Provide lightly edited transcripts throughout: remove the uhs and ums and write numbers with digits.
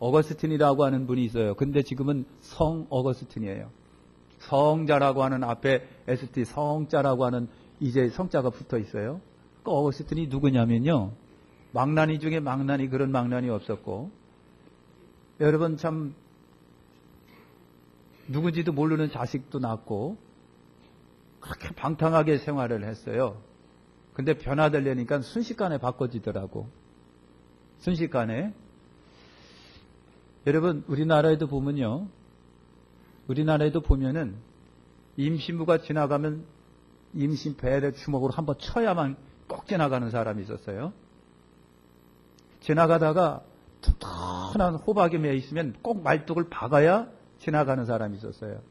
어거스틴이라고 하는 분이 있어요. 근데 지금은 성 어거스틴이에요. 성자라고 하는 앞에 ST 성자라고 하는 이제 성자가 붙어 있어요. 그 어거스틴이 누구냐면요. 망나니 중에 망나니, 그런 망나니 없었고, 여러분 참 누군지도 모르는 자식도 낳고 그렇게 방탕하게 생활을 했어요. 근데 변화되려니까 순식간에 바꿔지더라고. 순식간에. 여러분 우리나라에도 보면요. 우리나라에도 보면은 임신부가 지나가면 임신 배를 주먹으로 한번 쳐야만 꼭 지나가는 사람이 있었어요. 지나가다가 튼튼한 호박이 매 있으면 꼭 말뚝을 박아야 지나가는 사람이 있었어요.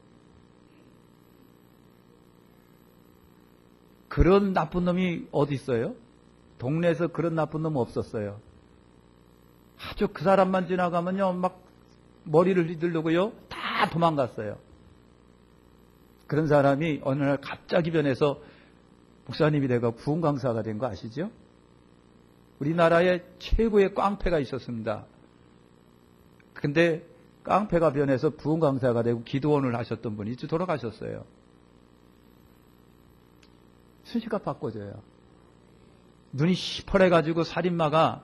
그런 나쁜 놈이 어디 있어요? 동네에서 그런 나쁜 놈 없었어요. 아주 그 사람만 지나가면요, 막 머리를 휘두르고요, 다 도망갔어요. 그런 사람이 어느 날 갑자기 변해서 목사님이 되고 부흥 강사가 된 거 아시죠? 우리나라에 최고의 깡패가 있었습니다. 근데 깡패가 변해서 부흥 강사가 되고 기도원을 하셨던 분이 이제 돌아가셨어요. 순식간 바꿔져요. 눈이 시퍼래가지고 살인마가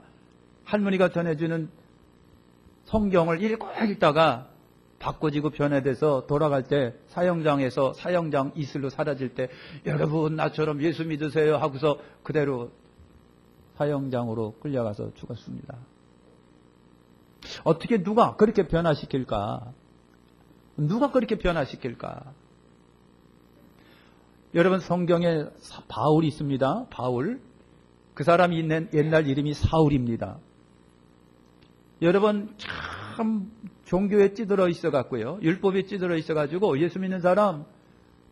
할머니가 전해주는 성경을 읽다가 바꿔지고 변해돼서 돌아갈 때 사형장에서 사형장 이슬로 사라질 때 여러분 나처럼 예수 믿으세요 하고서 그대로 사형장으로 끌려가서 죽었습니다. 어떻게 누가 그렇게 변화시킬까? 누가 그렇게 변화시킬까? 여러분 성경에 바울이 있습니다. 바울. 그 사람이 있는 옛날 이름이 사울입니다. 여러분 참 종교에 찌들어 있어 갖고요. 율법에 찌들어 있어 가지고 예수 믿는 사람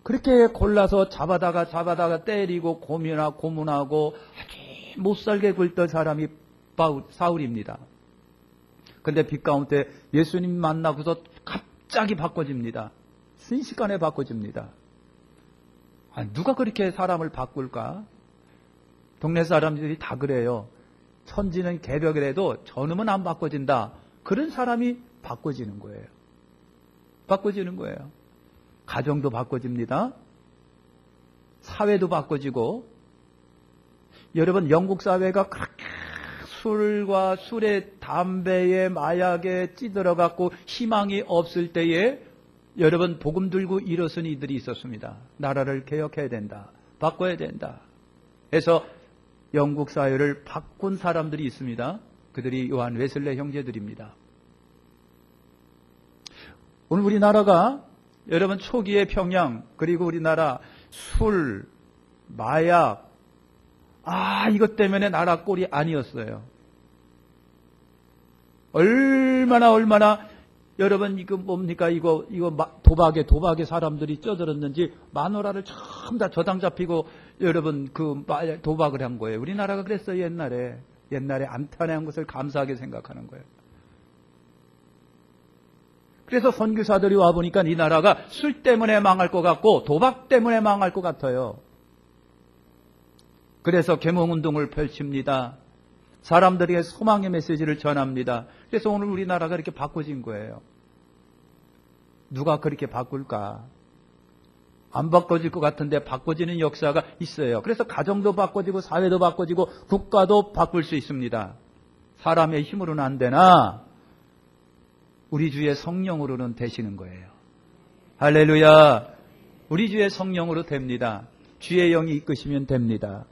그렇게 골라서 잡아다가 때리고 고문하고 아주 못살게 굴던 사람이 사울입니다. 근데 빛 가운데 예수님 만나고서 갑자기 바꿔집니다. 순식간에 바꿔집니다. 누가 그렇게 사람을 바꿀까? 동네 사람들이 다 그래요. 천지는 개벽을 해도 저놈은 안 바꿔진다. 그런 사람이 바꿔지는 거예요. 바꿔지는 거예요. 가정도 바꿔집니다. 사회도 바꿔지고. 여러분 영국 사회가 그렇게 술과 술에 담배에 마약에 찌들어갖고 희망이 없을 때에 여러분 복음 들고 일어선 이들이 있었습니다. 나라를 개혁해야 된다. 바꿔야 된다. 그래서 영국 사회를 바꾼 사람들이 있습니다. 그들이 요한 웨슬레 형제들입니다. 오늘 우리나라가 여러분 초기의 평양 그리고 우리나라 술, 마약 이것 때문에 나라 꼴이 아니었어요. 얼마나 여러분 이거 뭡니까 이거 도박에 사람들이 쪄들었는지 마누라를 전부 다 저당 잡히고 여러분 도박을 한 거예요. 우리나라가 그랬어요. 옛날에 안타내한 것을 감사하게 생각하는 거예요. 그래서 선교사들이 와보니까 이 나라가 술 때문에 망할 것 같고 도박 때문에 망할 것 같아요. 그래서 계몽운동을 펼칩니다. 사람들에게 소망의 메시지를 전합니다. 그래서 오늘 우리나라가 이렇게 바꿔진 거예요. 누가 그렇게 바꿀까? 안 바꿔질 것 같은데 바꿔지는 역사가 있어요. 그래서 가정도 바꿔지고 사회도 바꿔지고 국가도 바꿀 수 있습니다. 사람의 힘으로는 안 되나 우리 주의 성령으로는 되시는 거예요. 할렐루야. 우리 주의 성령으로 됩니다. 주의 영이 이끄시면 됩니다.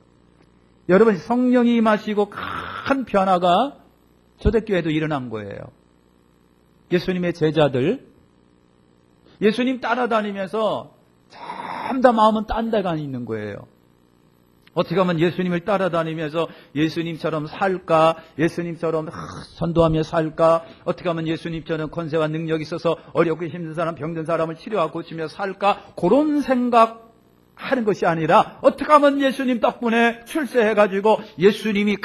여러분 성령이 임하시고 큰 변화가 초대교회도 일어난 거예요. 예수님의 제자들 예수님 따라다니면서 전부 다 마음은 딴 데가 있는 거예요. 어떻게 하면 예수님을 따라다니면서 예수님처럼 살까? 예수님처럼 전도하며 살까? 어떻게 하면 예수님처럼 권세와 능력이 있어서 어렵고 힘든 사람, 병든 사람을 치료하고 고치며 살까? 그런 생각하는 것이 아니라 어떻게 하면 예수님 덕분에 출세해가지고 예수님이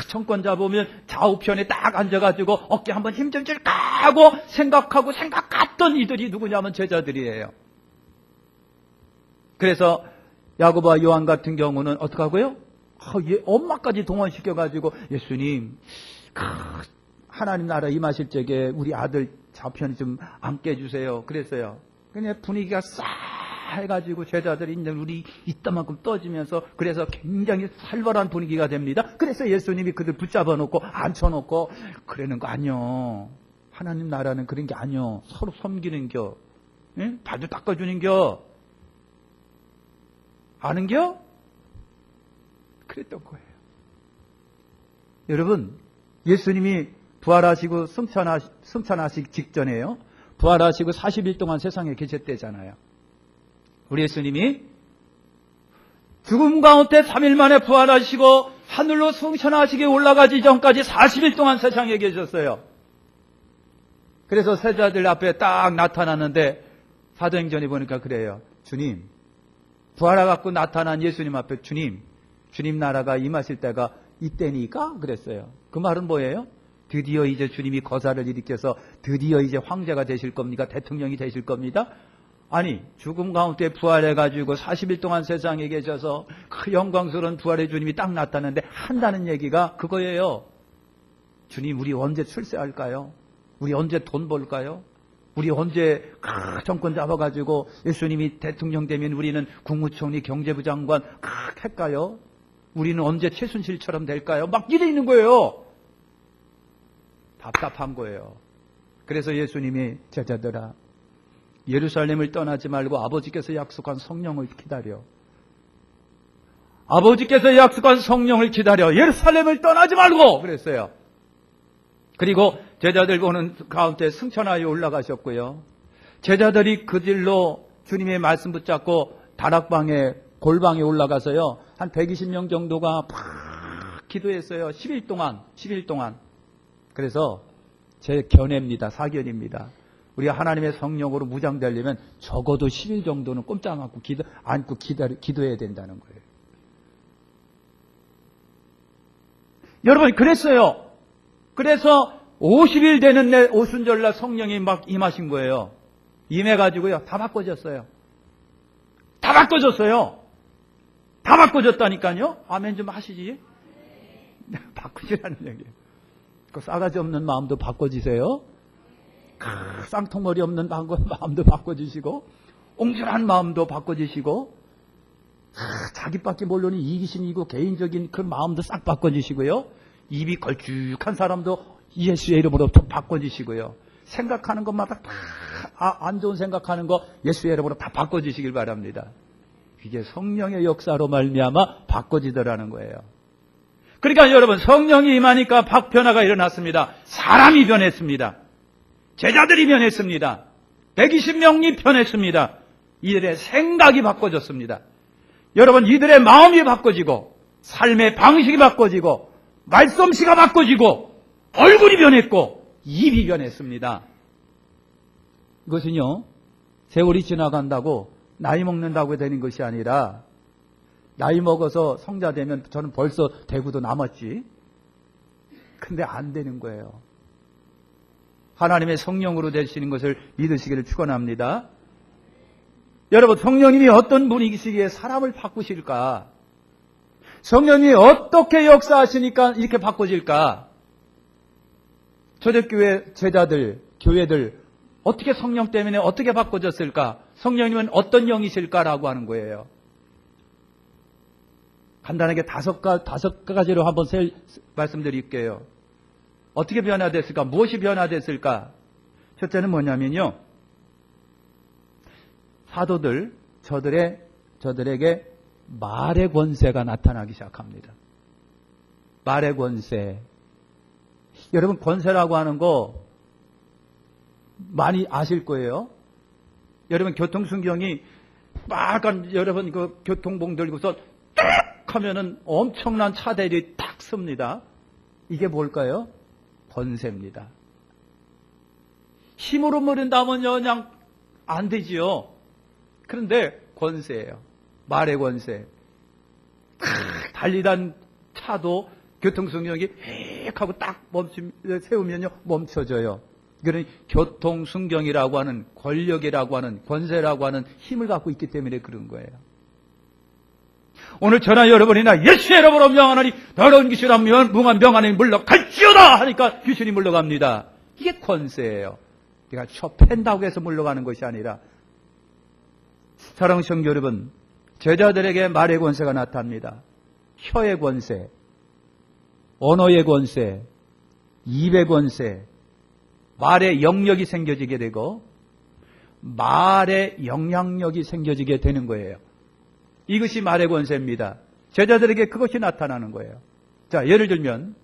정권 잡으면 좌우편에 딱 앉아가지고 어깨 한번 힘 좀 줄까 하고 생각했던 이들이 누구냐면 제자들이에요. 그래서 야고보와 요한 같은 경우는 어떡하고요? 엄마까지 동원시켜가지고 예수님 하나님 나라 임하실 적에 우리 아들 좌편이 좀 앉게 해주세요. 그랬어요. 그냥 분위기가 싸 해가지고 제자들이 이제 우리 이따만큼 떠지면서 그래서 굉장히 살벌한 분위기가 됩니다. 그래서 예수님이 그들 붙잡아 놓고 앉혀놓고 그러는 거 아니요. 하나님 나라는 그런 게 아니요. 서로 섬기는 겨. 응? 발도 닦아주는 겨. 아는 겨? 그랬던 거예요. 여러분, 예수님이 부활하시고 승천하시기 직전에요. 부활하시고 40일 동안 세상에 계셨대잖아요. 우리 예수님이 죽음 가운데 3일 만에 부활하시고 하늘로 승천하시기 올라가기 전까지 40일 동안 세상에 계셨어요. 그래서 세자들 앞에 딱 나타났는데 사도행전에 보니까 그래요. 주님, 부활해갖고 나타난 예수님 앞에 주님 나라가 임하실 때가 이때니까 그랬어요. 그 말은 뭐예요? 드디어 이제 주님이 거사를 일으켜서 드디어 이제 황제가 되실 겁니까? 대통령이 되실 겁니다? 아니, 죽음 가운데 부활해가지고 40일 동안 세상에 계셔서 그 영광스러운 부활의 주님이 딱 나타났는데 한다는 얘기가 그거예요. 주님, 우리 언제 출세할까요? 우리 언제 돈 벌까요? 우리 언제 정권 잡아가지고 예수님이 대통령 되면 우리는 국무총리, 경제부 장관 할까요? 우리는 언제 최순실처럼 될까요? 막 이래 있는 거예요. 답답한 거예요. 그래서 예수님이 제자들아, 예루살렘을 떠나지 말고 아버지께서 약속한 성령을 기다려. 아버지께서 약속한 성령을 기다려. 예루살렘을 떠나지 말고 그랬어요. 그리고 제자들 보는 가운데 승천하여 올라가셨고요. 제자들이 그 길로 주님의 말씀 붙잡고 다락방에 골방에 올라가서요. 한 120명 정도가 팍 기도했어요. 10일 동안. 그래서 제 견해입니다. 사견입니다. 우리가 하나님의 성령으로 무장되려면 적어도 10일 정도는 꼼짝 않고 기도해야 된다는 거예요. 여러분, 그랬어요. 그래서 50일 되는 날 오순절날 성령이 막 임하신 거예요. 임해가지고요. 다 바꿔졌어요. 다 바꿔졌다니까요. 아멘 좀 하시지. 바꾸시라는 얘기예요. 그 싸가지 없는 마음도 바꿔지세요. 쌍통머리 없는 마음도 바꿔주시고, 옹졸한 마음도 바꿔주시고, 자기밖에 모르는 이기심이고 개인적인 그 마음도 싹 바꿔주시고요. 입이 걸쭉한 사람도 예수의 이름으로 좀 바꿔주시고요. 생각하는 것마다 다 안 좋은 생각하는 거 예수의 이름으로 다 바꿔주시길 바랍니다. 이게 성령의 역사로 말미암아 바꿔지더라는 거예요. 그러니까 여러분, 성령이 임하니까 변화가 일어났습니다. 사람이 변했습니다. 제자들이 변했습니다. 120명이 변했습니다. 이들의 생각이 바꿔졌습니다. 여러분, 이들의 마음이 바꿔지고 삶의 방식이 바꿔지고 말솜씨가 바꿔지고 얼굴이 변했고 입이 변했습니다. 이것은요, 세월이 지나간다고 나이 먹는다고 되는 것이 아니라 나이 먹어서 성자 되면 저는 벌써 대구도 남았지. 근데 안 되는 거예요. 하나님의 성령으로 되시는 것을 믿으시기를 축원합니다. 여러분, 성령님이 어떤 분이시기에 사람을 바꾸실까? 성령님이 어떻게 역사하시니까 이렇게 바꿔질까? 초대교회 제자들, 교회들 어떻게 성령 때문에 어떻게 바꿔졌을까? 성령님은 어떤 영이실까라고 하는 거예요. 간단하게 다섯 가지로 한번 말씀드릴게요. 어떻게 변화됐을까? 무엇이 변화됐을까? 첫째는 뭐냐면요. 사도들, 저들에게 말의 권세가 나타나기 시작합니다. 말의 권세. 여러분, 권세라고 하는 거 많이 아실 거예요. 여러분, 교통순경이 막 여러분 그 교통봉 들고서 딱 하면은 엄청난 차들이 딱 섭니다. 이게 뭘까요? 권세입니다. 힘으로 모른다면요, 그냥 안 되지요. 그런데 권세예요. 말의 권세. 달리던 차도 교통순경이 휙 하고 딱 세우면요, 멈춰져요. 이거는 교통순경이라고 하는 권력이라고 하는 권세라고 하는 힘을 갖고 있기 때문에 그런 거예요. 오늘 저나 여러분이나 예수의 이름으로 명하노니 더러운 귀신아 뭉한 병안에 물러갈지어다 하니까 귀신이 물러갑니다. 이게 권세예요. 내가 팬다고 해서 물러가는 것이 아니라. 사랑하는 성도 여러분, 제자들에게 말의 권세가 나타납니다. 혀의 권세, 언어의 권세, 입의 권세, 말의 영역이 생겨지게 되고 말의 영향력이 생겨지게 되는 거예요. 이것이 말의 권세입니다. 제자들에게 그것이 나타나는 거예요. 자, 예를 들면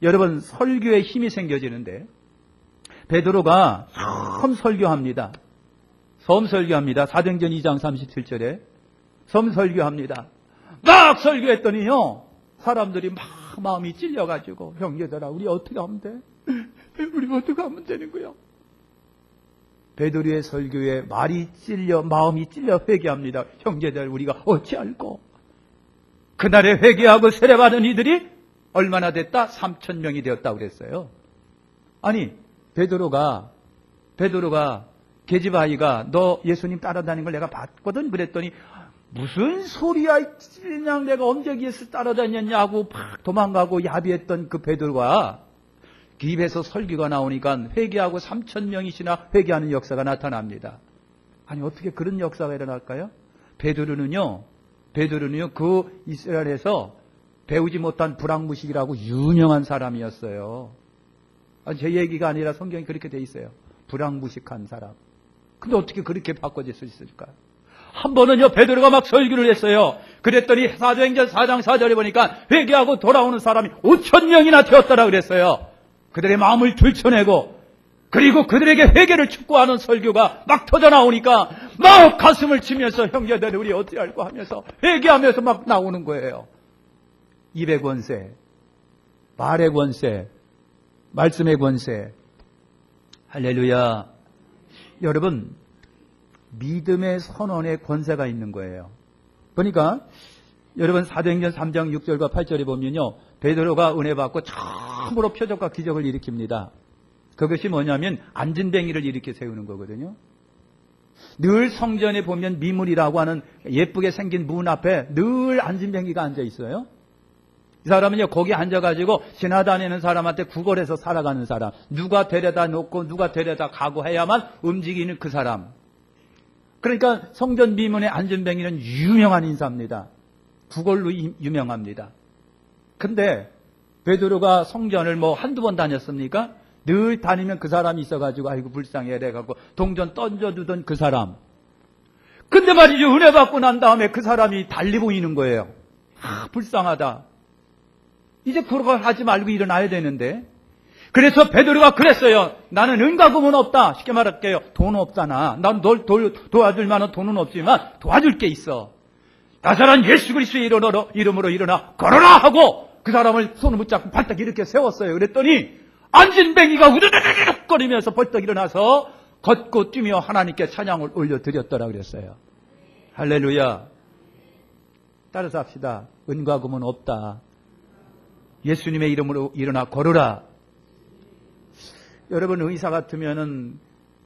여러분 설교에 힘이 생겨지는데 베드로가 처음 설교합니다. 섬 설교합니다. 사도행전 2장 37절에 섬 설교합니다. 막 설교했더니요 사람들이 막 마음이 찔려가지고 형제들아 우리 어떻게 하면 돼? 우리 어떻게 하면 되는 거야? 베드로의 설교에 말이 찔려 마음이 찔려 회개합니다. 형제들 우리가 어찌할꼬? 그날에 회개하고 세례받은 이들이 얼마나 됐다? 3,000명이 되었다고 그랬어요. 아니 베드로가 계집아이가 너 예수님 따라다니는 걸 내가 봤거든 그랬더니 무슨 소리야 그냥 내가 엄격히에서 따라다녔냐고 막 도망가고 야비했던 그 베드로가 그 입에서 설교가 나오니까 회개하고 3,000명이시나 회개하는 역사가 나타납니다. 아니 어떻게 그런 역사가 일어날까요? 베드로는요 그 이스라엘에서 배우지 못한 불황무식이라고 유명한 사람이었어요. 제 얘기가 아니라 성경이 그렇게 돼 있어요. 불황무식한 사람. 근데 어떻게 그렇게 바꿔질 수 있을까? 한 번은요 베드로가 막 설교를 했어요. 그랬더니 사도행전 4장 4절에 보니까 회개하고 돌아오는 사람이 5,000명이나 되었더라 그랬어요. 그들의 마음을 들춰내고 그리고 그들에게 회개를 촉구하는 설교가 막 터져나오니까 막 가슴을 치면서 형제들 우리 어떻게 할까 하면서 회개하면서 막 나오는 거예요. 입의 권세, 말의 권세, 말씀의 권세. 할렐루야. 여러분 믿음의 선언의 권세가 있는 거예요. 그러니까 여러분 사도행전 3장 6절과 8절에 보면요 베드로가 은혜 받고 처음으로 표적과 기적을 일으킵니다. 그것이 뭐냐면 안진뱅이를 일으켜 세우는 거거든요. 늘 성전에 보면 미문이라고 하는 예쁘게 생긴 문 앞에 늘 안진뱅이가 앉아 있어요. 이 사람은요 거기 앉아가지고 지나다니는 사람한테 구걸해서 살아가는 사람, 누가 데려다 놓고 누가 데려다 가고 해야만 움직이는 그 사람. 그러니까 성전 미문의 안진뱅이는 유명한 인사입니다. 구걸로 유명합니다. 근데 베드로가 성전을 뭐 한두 번 다녔습니까? 늘 다니면 그 사람이 있어가지고 아이고 불쌍해 이래갖고 동전 던져두던 그 사람. 근데 말이죠 은혜 받고 난 다음에 그 사람이 달리 보이는 거예요. 불쌍하다. 이제 그런 걸 하지 말고 일어나야 되는데. 그래서 베드로가 그랬어요. 나는 은과 금은 없다. 쉽게 말할게요. 돈 없잖아. 난 널 도와줄 만한 돈은 없지만 도와줄 게 있어. 나사란 예수 그리스도의 이름으로 일어나 걸어라 하고 그 사람을 손을 붙잡고 발딱 이렇게 세웠어요. 그랬더니 안진뱅이가 우두두둑 거리면서 벌떡 일어나서 걷고 뛰며 하나님께 찬양을 올려드렸더라 그랬어요. 할렐루야. 따라서 합시다. 은과 금은 없다. 예수님의 이름으로 일어나 걸어라. 여러분 의사 같으면은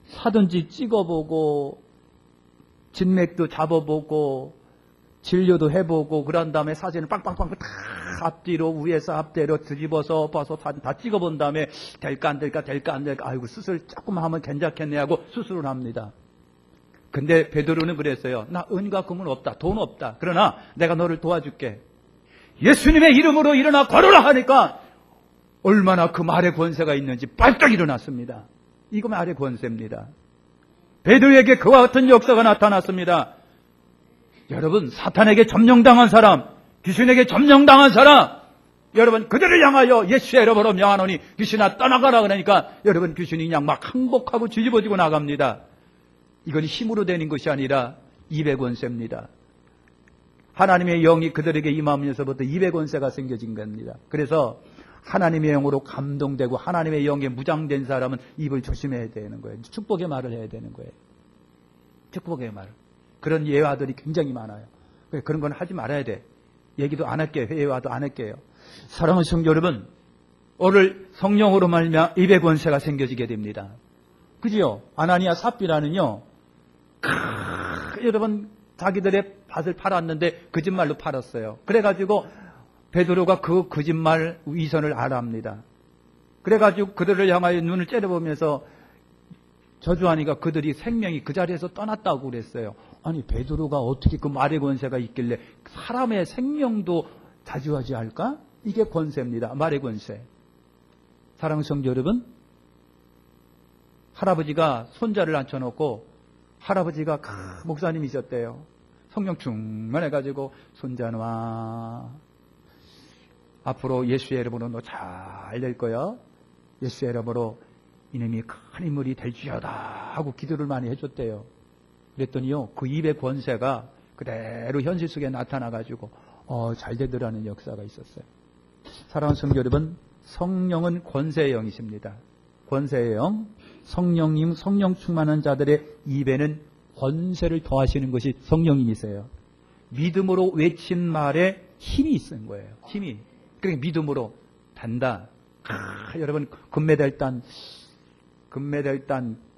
사든지 찍어보고 진맥도 잡아보고 진료도 해보고 그런 다음에 사진을 빵빵빵 다 앞뒤로 위에서 앞뒤로 뒤집어서 봐서 다 찍어본 다음에 될까 안 될까 아이고 수술 조금만 하면 괜찮겠네 하고 수술을 합니다. 근데 베드로는 그랬어요. 나 은과 금은 없다. 돈 없다. 그러나 내가 너를 도와줄게. 예수님의 이름으로 일어나 걸어라 하니까 얼마나 그 말의 권세가 있는지 빨딱 일어났습니다. 이거 말의 권세입니다. 베드로에게 그와 같은 역사가 나타났습니다. 여러분 사탄에게 점령당한 사람, 귀신에게 점령당한 사람, 여러분 그들을 향하여 예수의 이름으로 명하노니 귀신아 떠나가라 그러니까 여러분 귀신이 그냥 막 항복하고 뒤집어지고 나갑니다. 이건 힘으로 되는 것이 아니라 입의 권세입니다. 하나님의 영이 그들에게 임하면서부터 입의 권세가 생겨진 겁니다. 그래서 하나님의 영으로 감동되고 하나님의 영에 무장된 사람은 입을 조심해야 되는 거예요. 축복의 말을 해야 되는 거예요. 축복의 말. 그런 예화들이 굉장히 많아요. 그런 건 하지 말아야 돼. 얘기도 안 할게요. 예화도 안 할게요. 사랑하는 성도 여러분, 오늘 성령으로 말미암아 입의 권세가 생겨지게 됩니다. 그지요? 아나니아 삽비라는요. 여러분 자기들의 밭을 팔았는데 거짓말로 팔았어요. 그래가지고 베드로가 그 거짓말 위선을 알아합니다. 그래가지고 그들을 향하여 눈을 째려보면서 저주하니까 그들이 생명이 그 자리에서 떠났다고 그랬어요. 아니 베드로가 어떻게 그 말의 권세가 있길래 사람의 생명도 자주하지 할까? 이게 권세입니다. 말의 권세. 사랑하는 성도 여러분, 할아버지가 손자를 앉혀놓고 할아버지가 목사님이셨대요. 성령 충만해가지고 손자놈아 앞으로 예수의 이름으로 너 잘 될 거야. 예수의 이름으로 이놈이 큰 인물이 될지어다 하고 기도를 많이 해줬대요. 그랬더니요 그 입의 권세가 그대로 현실 속에 나타나가지고 잘 되더라는 역사가 있었어요. 사랑하는 성도 여러분, 성령은 권세의 영이십니다. 권세의 영, 성령님, 성령 충만한 자들의 입에는 권세를 더하시는 것이 성령님이세요. 믿음으로 외친 말에 힘이 있는 거예요. 힘이. 그러니까 믿음으로 단다. 여러분 금메달 딴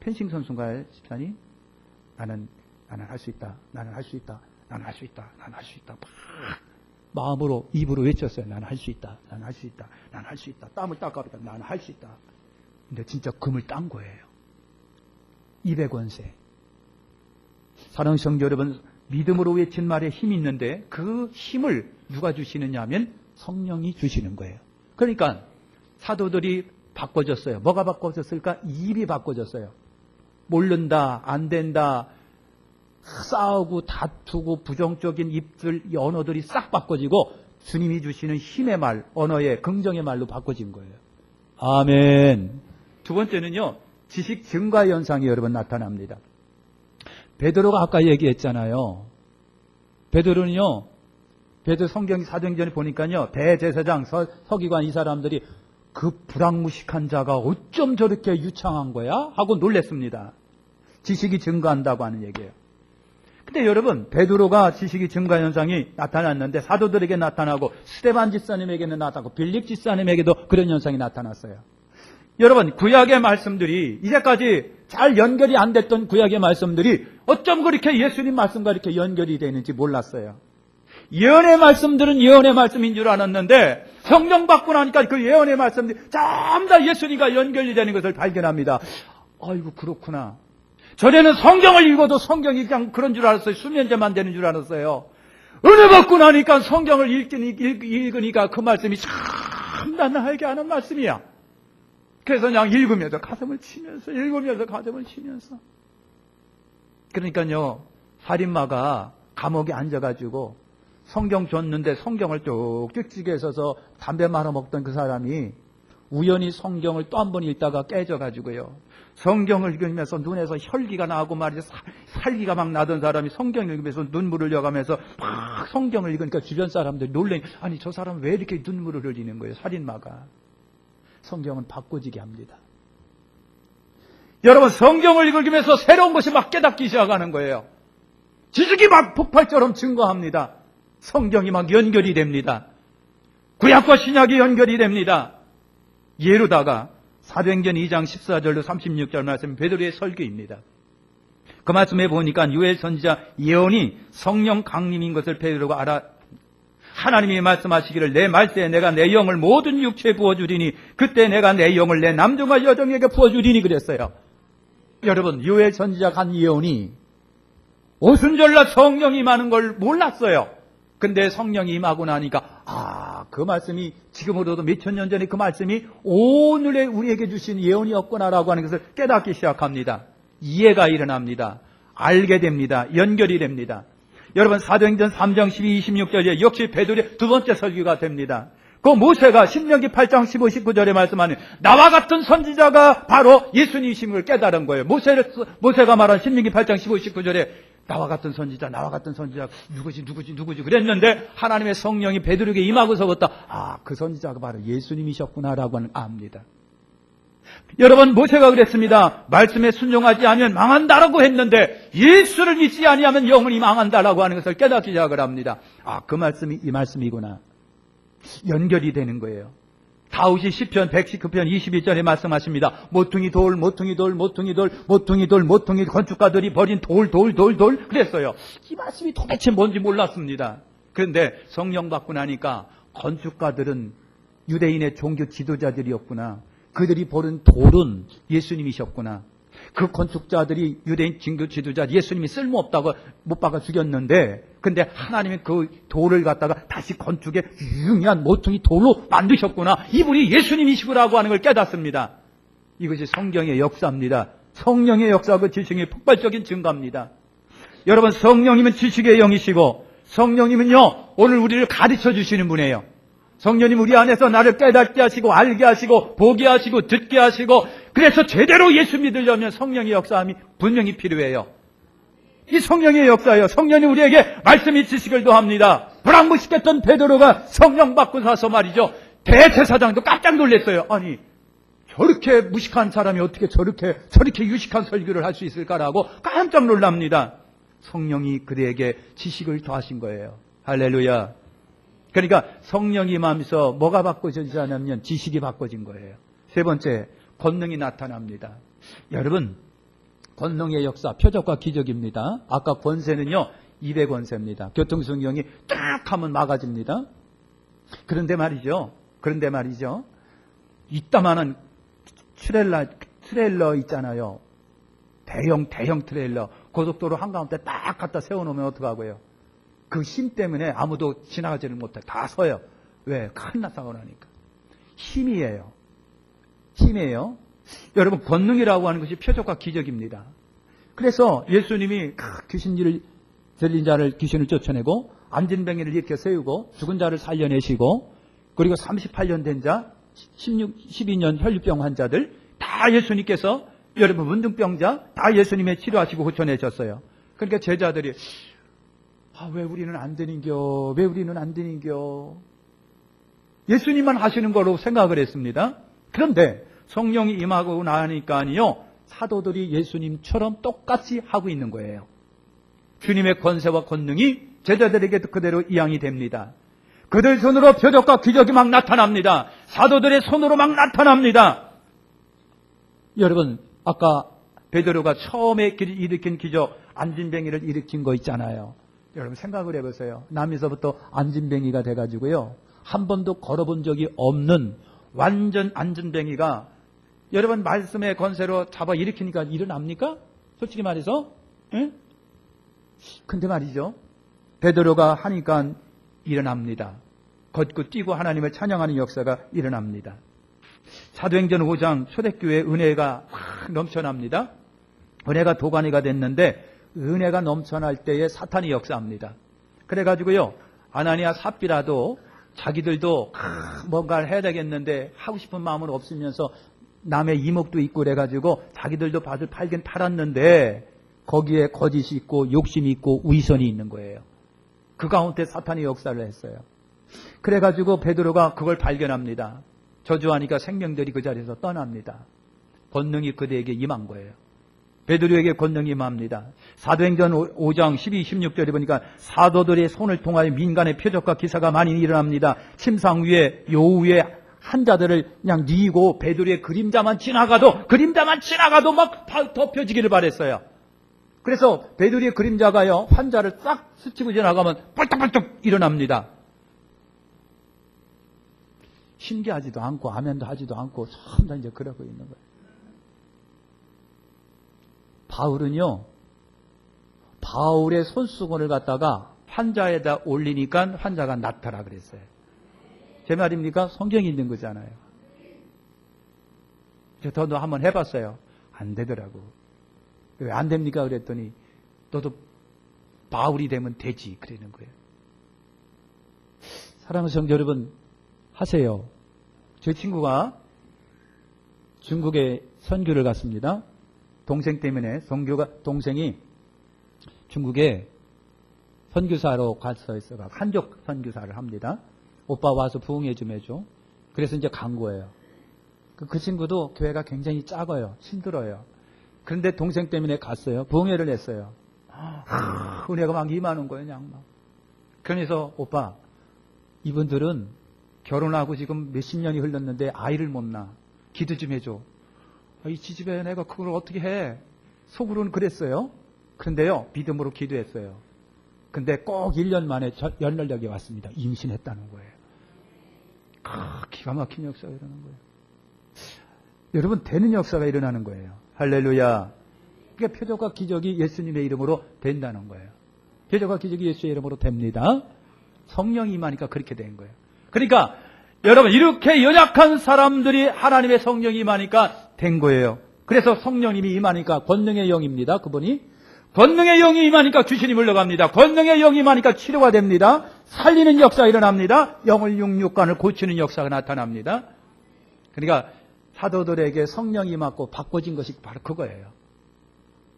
펜싱 선수인가요, 집사님? 나는 할 수 있다. 나는 할 수 있다. 나는 할 수 있다. 나는 할 수 있다. 마음으로 입으로 외쳤어요. 나는 할 수 있다. 나는 할 수 있다. 나는 할 수 있다. 땀을 닦아보니까 나는 할 수 있다. 근데 진짜 금을 딴 거예요. 입의 권세. 사랑하는 성도 여러분, 믿음으로 외친 말에 힘이 있는데 그 힘을 누가 주시느냐 하면 성령이 주시는 거예요. 그러니까 사도들이 바꿔졌어요. 뭐가 바꿔졌을까? 입이 바꿔졌어요. 모른다, 안 된다, 싸우고 다투고 부정적인 입들, 언어들이 싹 바꿔지고 주님이 주시는 힘의 말, 언어의 긍정의 말로 바꿔진 거예요. 아멘. 두 번째는요, 지식 증가 현상이 여러분 나타납니다. 베드로가 아까 얘기했잖아요. 베드로는요, 베드로 성경 사도행전에 보니까요, 대제사장, 서기관 이 사람들이 그 불황무식한 자가 어쩜 저렇게 유창한 거야? 하고 놀랬습니다. 지식이 증가한다고 하는 얘기예요. 근데 여러분, 베드로가 지식이 증가 현상이 나타났는데 사도들에게 나타나고 스데반 집사님에게는 나타나고 빌립 집사님에게도 그런 현상이 나타났어요. 여러분, 구약의 말씀들이 이제까지 잘 연결이 안 됐던 구약의 말씀들이 어쩜 그렇게 예수님 말씀과 이렇게 연결이 되는지 몰랐어요. 예언의 말씀들은 예언의 말씀인 줄 알았는데 성령 받고 나니까 그 예언의 말씀들이 전부 다 예수님과 연결이 되는 것을 발견합니다. 아이고 그렇구나. 전에는 성경을 읽어도 성경이 그냥 그런 줄 알았어요. 수면제만 되는 줄 알았어요. 은혜 받고 나니까 성경을 읽으니까 그 말씀이 참 나는 알게 하는 말씀이야. 그래서 그냥 읽으면서 가슴을 치면서 그러니까요, 살인마가 감옥에 앉아가지고 성경 줬는데 성경을 쭉쭉 찌개 써서 담배 말아먹던 그 사람이 우연히 성경을 또 한 번 읽다가 깨져가지고요, 성경을 읽으면서 눈에서 혈기가 나고 말이죠. 살기가 막 나던 사람이 성경을 읽으면서 눈물을 흘려가면서 막 성경을 읽으니까 주변 사람들이 놀래. 아니 저 사람 왜 이렇게 눈물을 흘리는 거예요? 살인마가. 성경은 바꿔지게 합니다. 여러분, 성경을 읽으면서 새로운 것이 막 깨닫기 시작하는 거예요. 지식이 막 폭발처럼 증거합니다. 성경이 막 연결이 됩니다. 구약과 신약이 연결이 됩니다. 예로다가 사도행전 2장 14절로 36절 말씀, 베드로의 설교입니다. 그 말씀에 보니까 요엘 선지자 예언이 성령 강림인 것을 베드로가 알아 하나님이 말씀하시기를 내 말세에 내가 내 영을 모든 육체에 부어주리니 그때 내가 내 영을 내 남종과 여종에게 부어주리니 그랬어요. 여러분, 요엘 선지자가 한 예언이 오순절날 성령이 임하는 걸 몰랐어요. 근데 성령이 임하고 나니까 그 말씀이 지금으로도 몇천 년 전에 그 말씀이 오늘의 우리에게 주신 예언이었구나라고 하는 것을 깨닫기 시작합니다. 이해가 일어납니다. 알게 됩니다. 연결이 됩니다. 여러분, 사도행전 3장 12, 26절에 역시 베드로의 두 번째 설교가 됩니다. 그 모세가 신명기 8장 15, 19절에 말씀하는 나와 같은 선지자가 바로 예수님이심을 깨달은 거예요. 모세가 말한 신명기 8장 15, 19절에 나와 같은 선지자 누구지 그랬는데 하나님의 성령이 베드로에게 임하고서부터 그 선지자가 바로 예수님이셨구나라고 압니다. 여러분, 모세가 그랬습니다. 말씀에 순종하지 않으면 망한다라고 했는데 예수를 믿지 아니하면 영원히 망한다라고 하는 것을 깨닫기 시작을 합니다. 그 말씀이 이 말씀이구나. 연결이 되는 거예요. 다윗이 시편 119편 22절에 말씀하십니다. 모퉁이 돌, 모퉁이 돌, 모퉁이 돌, 모퉁이 돌, 모퉁이 건축가들이 버린 돌, 돌, 돌, 돌 그랬어요. 이 말씀이 도대체 뭔지 몰랐습니다. 그런데 성령 받고 나니까 건축가들은 유대인의 종교 지도자들이었구나. 그들이 버린 돌은 예수님이셨구나. 그 건축자들이 유대인 종교 지도자 예수님이 쓸모없다고 못 박아 죽였는데 근데 하나님이 그 돌을 갖다가 다시 건축에 유용한 모퉁이 돌로 만드셨구나. 이분이 예수님이시구라고 하는 걸 깨닫습니다. 이것이 성경의 역사입니다. 성령의 역사하고 지식의 폭발적인 증거입니다. 여러분, 성령님은 지식의 영이시고 성령님은요 오늘 우리를 가르쳐 주시는 분이에요. 성령님 우리 안에서 나를 깨닫게 하시고 알게 하시고 보게 하시고 듣게 하시고 그래서 제대로 예수 믿으려면 성령의 역사함이 분명히 필요해요. 이 성령의 역사예요. 성령이 우리에게 말씀이 지식을 더합니다. 불황무식했던 베드로가 성령 받고 나서 말이죠. 대제사장도 깜짝 놀랐어요. 아니 저렇게 무식한 사람이 어떻게 저렇게 유식한 설교를 할 수 있을까라고 깜짝 놀랍니다. 성령이 그대에게 지식을 더하신 거예요. 할렐루야. 그러니까 성령이 임하면서 뭐가 바꿔지지 않으면 지식이 바꿔진 거예요. 세 번째, 권능이 나타납니다. 여러분, 권능의 역사, 표적과 기적입니다. 아까 권세는요, 200권세입니다. 교통성경이 딱 하면 막아집니다. 그런데 말이죠. 이따만한 트레일러 있잖아요. 대형 트레일러. 고속도로 한가운데 딱 갖다 세워놓으면 어떡하고요? 그 힘 때문에 아무도 지나가지를 못해. 다 서요. 왜? 큰일 나사고 나니까. 힘이에요. 여러분, 권능이라고 하는 것이 표적과 기적입니다. 그래서 예수님이 귀신을 들린 자를 귀신을 쫓아내고 안진뱅이를 일으켜 세우고 죽은 자를 살려내시고 그리고 38년 된 자, 12년 혈류병 환자들 다 예수님께서 여러분 문둥병자 다 예수님의 치료하시고 고쳐내셨어요. 그러니까 제자들이 왜 우리는 안 되는겨? 예수님만 하시는 거로 생각을 했습니다. 그런데 성령이 임하고 나니까요 사도들이 예수님처럼 똑같이 하고 있는 거예요. 주님의 권세와 권능이 제자들에게 그대로 이양이 됩니다. 그들 손으로 표적과 기적이 막 나타납니다. 사도들의 손으로 막 나타납니다. 여러분, 아까 베드로가 처음에 일으킨 기적 안진뱅이를 일으킨 거 있잖아요. 여러분 생각을 해보세요. 남에서부터 안진뱅이가 돼가지고요 한 번도 걸어본 적이 없는 완전 안진뱅이가 여러분 말씀의 권세로 잡아 일으키니까 일어납니까? 솔직히 말해서 근데 말이죠 베드로가 하니까 일어납니다. 걷고 뛰고 하나님을 찬양하는 역사가 일어납니다. 사도행전 5장 초대교회 은혜가 확 넘쳐납니다. 은혜가 도가니가 됐는데 은혜가 넘쳐날 때에 사탄이 역사합니다. 그래가지고요 아나니아 삽비라도 자기들도 뭔가를 해야 되겠는데 하고 싶은 마음은 없으면서 남의 이목도 있고 그래가지고 자기들도 팔긴 팔았는데 거기에 거짓이 있고 욕심이 있고 위선이 있는 거예요. 그 가운데 사탄이 역사를 했어요. 그래가지고 베드로가 그걸 발견합니다. 저주하니까 생명들이 그 자리에서 떠납니다. 권능이 그대에게 임한 거예요. 베드로에게 권능이 임합니다. 사도행전 5장 12, 16절에 보니까 사도들의 손을 통하여 민간의 표적과 기사가 많이 일어납니다. 침상 위에 요우에 한자들을 그냥 뉘고 베드로의 그림자만 지나가도 막 덮여지기를 바랬어요. 그래서 베드로의 그림자가요 환자를 싹 스치고 지나가면 벌떡벌떡 일어납니다. 신기하지도 않고 아멘도 하지도 않고 참 이제 그러고 있는 거예요. 바울은요 바울의 손수건을 갖다가 환자에다 올리니까 환자가 낫더라 그랬어요. 제 말입니까? 성경이 있는 거잖아요. 저도 한번 해봤어요. 안 되더라고. 왜 안 됩니까? 그랬더니 너도 바울이 되면 되지 그러는 거예요. 사랑하는 성도 여러분 하세요. 제 친구가 중국에 선교를 갔습니다. 동생 때문에 동생이 중국에 선교사로 가서 있어가 한족 선교사를 합니다. 오빠 와서 부흥회 좀 해줘. 그래서 이제 간 거예요. 그 친구도 교회가 굉장히 작아요. 힘들어요. 그런데 동생 때문에 갔어요. 부흥회를 했어요. 은혜가 막 임하는 거예요. 그냥 막. 그래서 오빠 이분들은 결혼하고 지금 몇십 년이 흘렀는데 아이를 못 낳아. 기도 좀 해줘. 이 지집에 내가 그걸 어떻게 해? 속으로는 그랬어요. 그런데요, 믿음으로 기도했어요. 근데 꼭 1년 만에 연락이 왔습니다. 임신했다는 거예요. 기가 막힌 역사가 일어나는 거예요. 여러분, 되는 역사가 일어나는 거예요. 할렐루야. 그러니까 표적과 기적이 예수님의 이름으로 된다는 거예요. 표적과 기적이 예수의 이름으로 됩니다. 성령이 임하니까 그렇게 된 거예요. 그러니까 여러분, 이렇게 연약한 사람들이 하나님의 성령이 임하니까 된 거예요. 그래서 성령님이 임하니까 권능의 영입니다. 그분이. 권능의 영이 임하니까 귀신이 물러갑니다. 권능의 영이 임하니까 치료가 됩니다. 살리는 역사가 일어납니다. 영을 육육간을 고치는 역사가 나타납니다. 그러니까 사도들에게 성령이 임하고 바꿔진 것이 바로 그거예요.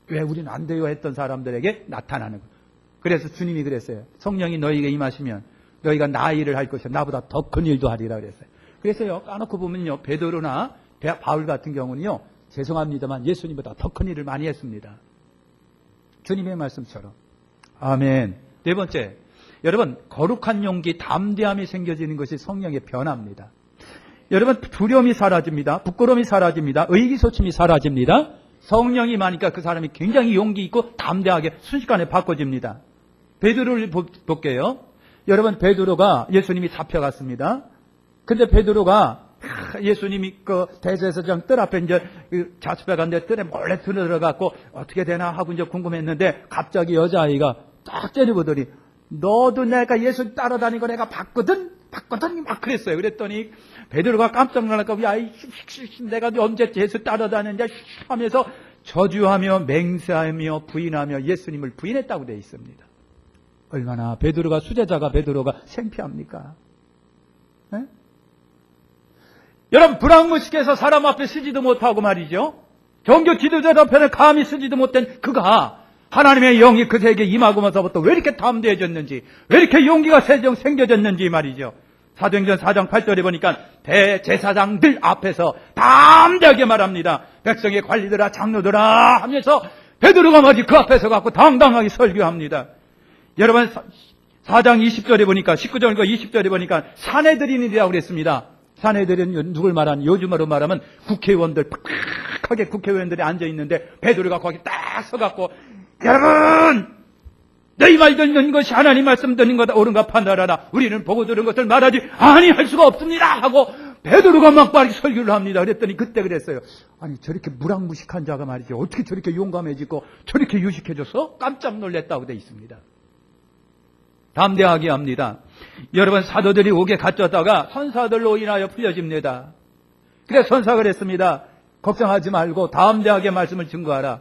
왜 우리는 안 돼요 했던 사람들에게 나타나는 거예요. 그래서 주님이 그랬어요. 성령이 너희에게 임하시면 너희가 나 일을 할 것이요 나보다 더 큰 일도 하리라 그랬어요. 그래서요, 까놓고 보면요, 베드로나 바울 같은 경우는요, 죄송합니다만 예수님보다 더 큰 일을 많이 했습니다. 주님의 말씀처럼. 아멘. 네 번째, 여러분, 거룩한 용기, 담대함이 생겨지는 것이 성령의 변화입니다. 여러분, 두려움이 사라집니다. 부끄러움이 사라집니다. 의기소침이 사라집니다. 성령이 임하니까 그 사람이 굉장히 용기 있고 담대하게 순식간에 바꿔집니다. 베드로를 볼게요. 여러분, 베드로가 예수님이 잡혀갔습니다. 근데 베드로가 예수님이 그 대제사장 뜰 앞에 이제 자습해 갔는데 뜰에 몰래 들어가고 어떻게 되나 하고 이제 궁금했는데 갑자기 여자아이가 딱 째려보더니 너도 내가 예수 따라다니고 내가 봤거든 막 그랬어요. 그랬더니 베드로가 깜짝 놀랄까 야, 내가 언제 예수 따라다녔냐 하면서 저주하며 맹세하며 부인하며 예수님을 부인했다고 되어 있습니다. 얼마나 베드로가 수제자가 베드로가 창피합니까? 네? 여러분, 불황무식해서 사람 앞에 서지도 못하고 말이죠. 종교 지도자 앞에는 감히 서지도 못된 그가 하나님의 영이 그에게 임하고서부터 왜 이렇게 담대해졌는지, 왜 이렇게 용기가 생겨졌는지 말이죠. 사도행전 4장 8절에 보니까 대제사장들 앞에서 담대하게 말합니다. 백성의 관리들아 장로들아 하면서 베드로가 마치 그 앞에서 갖고 당당하게 설교합니다. 여러분, 4장 20절에 보니까 19절과 20절에 보니까 사내들인이라고 그랬습니다. 사내들은 누굴 말하는, 요즘으로 말하면 국회의원들, 팍팍하게 국회의원들이 앉아있는데 베드로가 거기 딱 서갖고 여러분, 너희 말 듣는 것이 하나님 말씀 듣는 거다 옳은가 판단하라. 우리는 보고 들은 것을 말하지 아니할 수가 없습니다 하고 베드로가 막 빠르게 설교를 합니다. 그랬더니 그때 그랬어요. 아니, 저렇게 무락무식한 자가 말이죠, 어떻게 저렇게 용감해지고 저렇게 유식해져서 깜짝 놀랐다고 되어 있습니다. 담대하게 합니다. 여러분, 사도들이 옥에 갇혔다가 선사들로 인하여 풀려집니다. 그래서 선사가 그랬습니다. 걱정하지 말고 담대하게 말씀을 증거하라.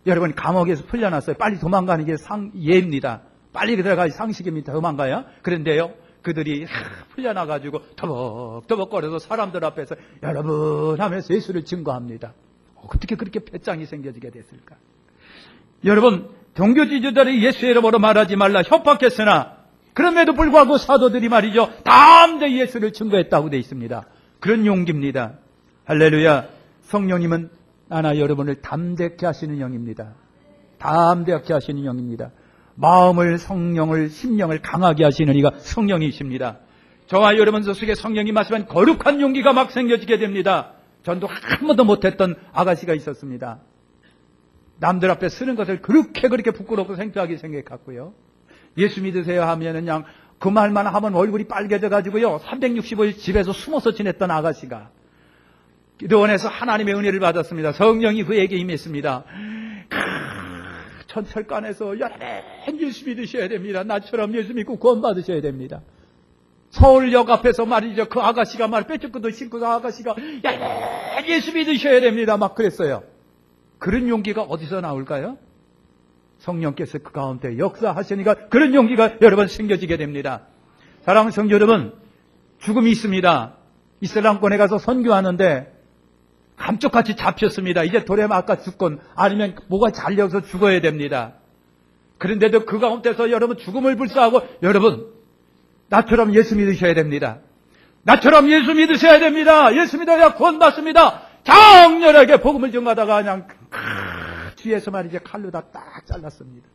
여러분, 감옥에서 풀려났어요. 빨리 도망가는 게 예입니다. 빨리 들어가야 상식입니다. 도망가야. 그런데요, 그들이 풀려나가지고 터벅터벅거려서 사람들 앞에서 여러분 하면서 예수를 증거합니다. 어떻게 그렇게 배짱이 생겨지게 됐을까? 여러분, 종교 지도자들이 예수의 이름으로 말하지 말라 협박했으나 그럼에도 불구하고 사도들이 말이죠, 담대히 예수를 증거했다고 되어 있습니다. 그런 용기입니다. 할렐루야. 성령님은 나나 여러분을 담대케 하시는 영입니다. 담대하게 하시는 영입니다. 마음을, 성령을, 심령을 강하게 하시는 이가 성령이십니다. 저와 여러분 속에 성령이 마시면 거룩한 용기가 막 생겨지게 됩니다. 전도 한 번도 못했던 아가씨가 있었습니다. 남들 앞에 쓰는 것을 그렇게 부끄럽고 창피하게 생각했고요. 예수 믿으세요 하면은 그냥 그 말만 하면 얼굴이 빨개져 가지고요, 365일 집에서 숨어서 지냈던 아가씨가 기도원에서 하나님의 은혜를 받았습니다. 성령이 그에게 임했습니다. 천철간에서 여러분 예수 믿으셔야 됩니다. 나처럼 예수 믿고 구원 받으셔야 됩니다. 서울역 앞에서 말이죠, 그 아가씨가 빼죽고도 신고 그 아가씨가 여러분 예수 믿으셔야 됩니다 막 그랬어요. 그런 용기가 어디서 나올까요? 성령께서 그 가운데 역사하시니까 그런 용기가 여러분 생겨지게 됩니다. 사랑하는 성도 여러분, 죽음이 있습니다. 이슬람권에 가서 선교하는데 감쪽같이 잡혔습니다. 이제 돌에 맞아 죽건 아니면 뭐가 잘려서 죽어야 됩니다. 그런데도 그 가운데서 여러분 죽음을 불사하고 여러분 나처럼 예수 믿으셔야 됩니다. 나처럼 예수 믿으셔야 됩니다. 예수 믿어야 구원 받습니다. 장렬하게 복음을 전하다가 그냥 뒤에서 말이죠, 칼로 다 딱 잘랐습니다.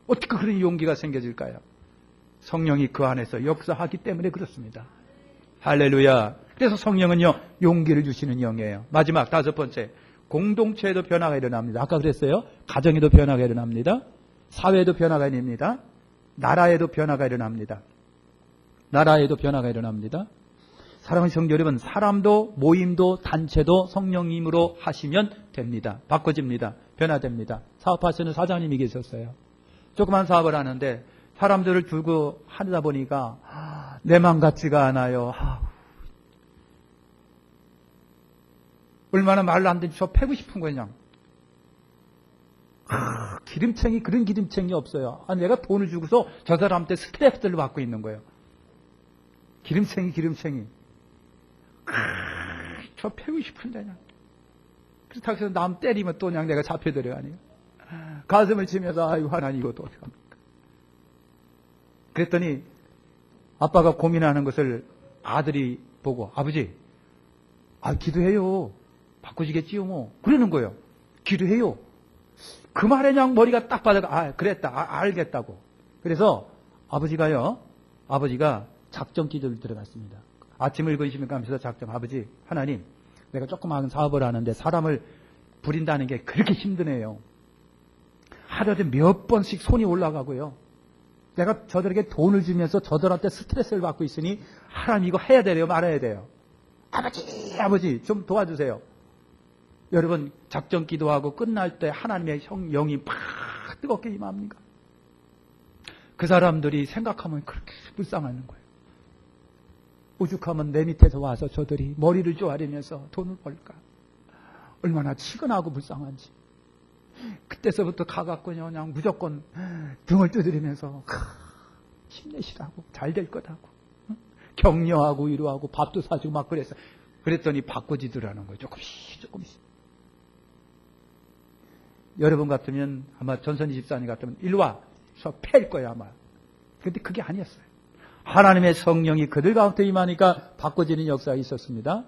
어떻게 그런 용기가 생겨질까요? 성령이 그 안에서 역사하기 때문에 그렇습니다. 할렐루야. 그래서 성령은요, 용기를 주시는 영이에요. 마지막 5번째, 공동체에도 변화가 일어납니다. 아까 그랬어요. 가정에도 변화가 일어납니다. 사회에도 변화가 일어납니다. 나라에도 변화가 일어납니다. 나라에도 변화가 일어납니다. 사랑하는 성도 여러분, 사람도 모임도 단체도 성령님으로 하시면 됩니다. 바꿔집니다. 변화됩니다. 사업하시는 사장님이 계셨어요. 조그만 사업을 하는데 사람들을 두고 하다 보니까 내 맘 같지가 않아요. 얼마나 말로 안 되지. 저 패고 싶은 거냐. 기름챙이, 그런 기름챙이 없어요. 내가 돈을 주고서 저 사람한테 스트레스를 받고 있는 거예요. 기름챙이. 저 패고 싶은데 그냥. 그렇다고 해서 남 때리면 또 그냥 내가 잡혀들어가네요. 가슴을 치면서 아이고 하나님 이것도 어떡합니까. 그랬더니 아빠가 고민하는 것을 아들이 보고 아버지 기도해요. 바꾸시겠지요 뭐. 그러는 거예요. 기도해요. 그 말에 그냥 머리가 딱 받아가 그랬다. 알겠다고. 그래서 아버지가 작전 기도를 들어갔습니다. 아침을 근심하면서 작정. 아버지 하나님 내가 조그마한 사업을 하는데 사람을 부린다는 게 그렇게 힘드네요. 하루에 몇 번씩 손이 올라가고요. 내가 저들에게 돈을 주면서 저들한테 스트레스를 받고 있으니 하나님 이거 해야 돼요 말아야 돼요. 아버지 좀 도와주세요. 여러분 작전 기도하고 끝날 때 하나님의 영이 막 뜨겁게 임합니까? 그 사람들이 생각하면 그렇게 불쌍한 거예요. 오죽하면 내 밑에서 와서 저들이 머리를 쪼아리면서 돈을 벌까. 얼마나 치근하고 불쌍한지. 그때서부터 가갖고요 그냥 무조건 등을 두드리면서 힘내시라고 잘 될 거라고 격려하고 위로하고 밥도 사주고 막 그랬어요. 그랬더니 바꿔지더라는 거예요. 조금씩. 여러분 같으면 아마 전선희 집사님 같으면 일로 와. 저 팰 거야 아마. 근데 그게 아니었어요. 하나님의 성령이 그들 가운데 임하니까 바꿔지는 역사가 있었습니다.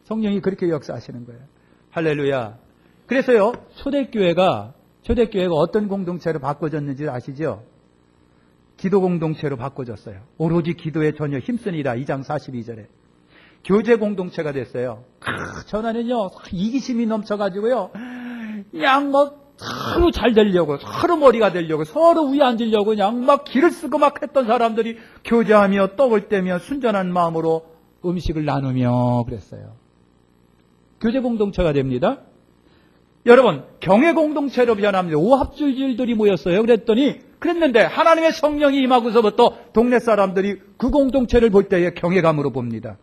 성령이 그렇게 역사하시는 거예요. 할렐루야. 그래서요 초대교회가 어떤 공동체로 바꿔졌는지 아시죠? 기도 공동체로 바꿔졌어요. 오로지 기도에 전혀 힘쓰니라 2장 42절에 교제 공동체가 됐어요. 전에는요 이기심이 넘쳐가지고요 그냥 서로 잘 되려고 서로 머리가 되려고 서로 위에 앉으려고 그냥 막 기를 쓰고 막 했던 사람들이 교제하며 떡을 떼며 순전한 마음으로 음식을 나누며 그랬어요. 교제 공동체가 됩니다. 여러분 경외 공동체로 변합니다. 오합주의들이 모였어요. 그랬는데 하나님의 성령이 임하고서부터 동네 사람들이 그 공동체를 볼 때에 경외감으로 봅니다.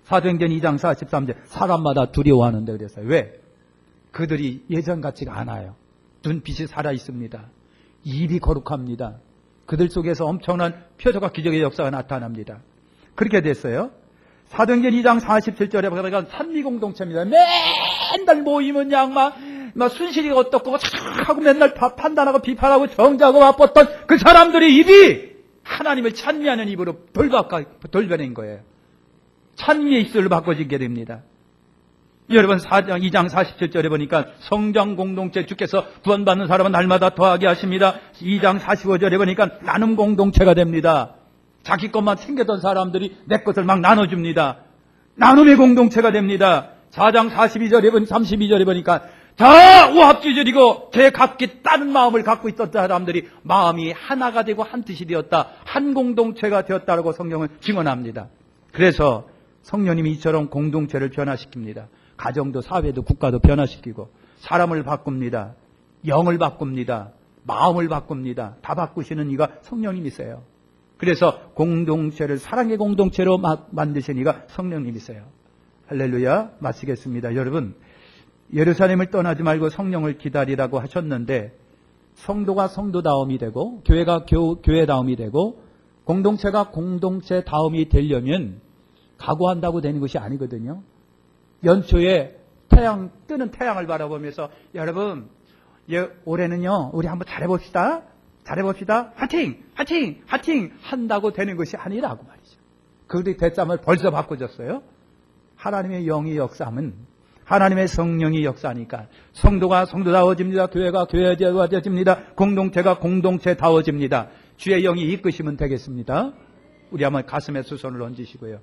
사도행전 2장 43절 사람마다 두려워하는데 그랬어요. 왜? 그들이 예전 같지가 않아요. 눈빛이 살아있습니다. 입이 거룩합니다. 그들 속에서 엄청난 표적과 기적의 역사가 나타납니다. 그렇게 됐어요. 사도행전 2장 47절에 보니까 산미공동체입니다. 맨날 모이면 그냥 막 순실이 어떻고 하고 맨날 판단하고 비판하고 정죄하고 바빴던 그 사람들의 입이 하나님을 찬미하는 입으로 돌변한 거예요. 찬미의 입술로 바꿔지게 됩니다. 여러분 2장 47절에 보니까 성장 공동체 주께서 구원받는 사람은 날마다 더하게 하십니다. 2장 45절에 보니까 나눔 공동체가 됩니다. 자기 것만 챙겼던 사람들이 내 것을 막 나눠줍니다. 나눔의 공동체가 됩니다. 4장 32절에 보니까 오합주의적이고 제 각기 다른 마음을 갖고 있던 사람들이 마음이 하나가 되고 한 뜻이 되었다. 한 공동체가 되었다고 성경은 증언합니다. 그래서 성령님이 이처럼 공동체를 변화시킵니다. 가정도 사회도 국가도 변화시키고 사람을 바꿉니다. 영을 바꿉니다. 마음을 바꿉니다. 다 바꾸시는 이가 성령님이세요. 그래서 공동체를 사랑의 공동체로 만드신 이가 성령님이세요. 할렐루야. 마치겠습니다. 여러분 예루살렘을 떠나지 말고 성령을 기다리라고 하셨는데 성도가 성도다움이 되고 교회가 교회다움이 되고 공동체가 공동체다움이 되려면 각오한다고 되는 것이 아니거든요. 연초에 뜨는 태양을 바라보면서 여러분 올해는요 우리 한번 잘해봅시다 화이팅 한다고 되는 것이 아니라고 말이죠. 그들이 대참을 벌써 바꿔줬어요. 하나님의 영이 역사하면 하나님의 성령이 역사하니까 성도가 성도다워집니다. 교회가 교회다워집니다. 공동체가 공동체다워집니다. 주의 영이 이끄시면 되겠습니다. 우리 한번 가슴에 두 손을 얹으시고요.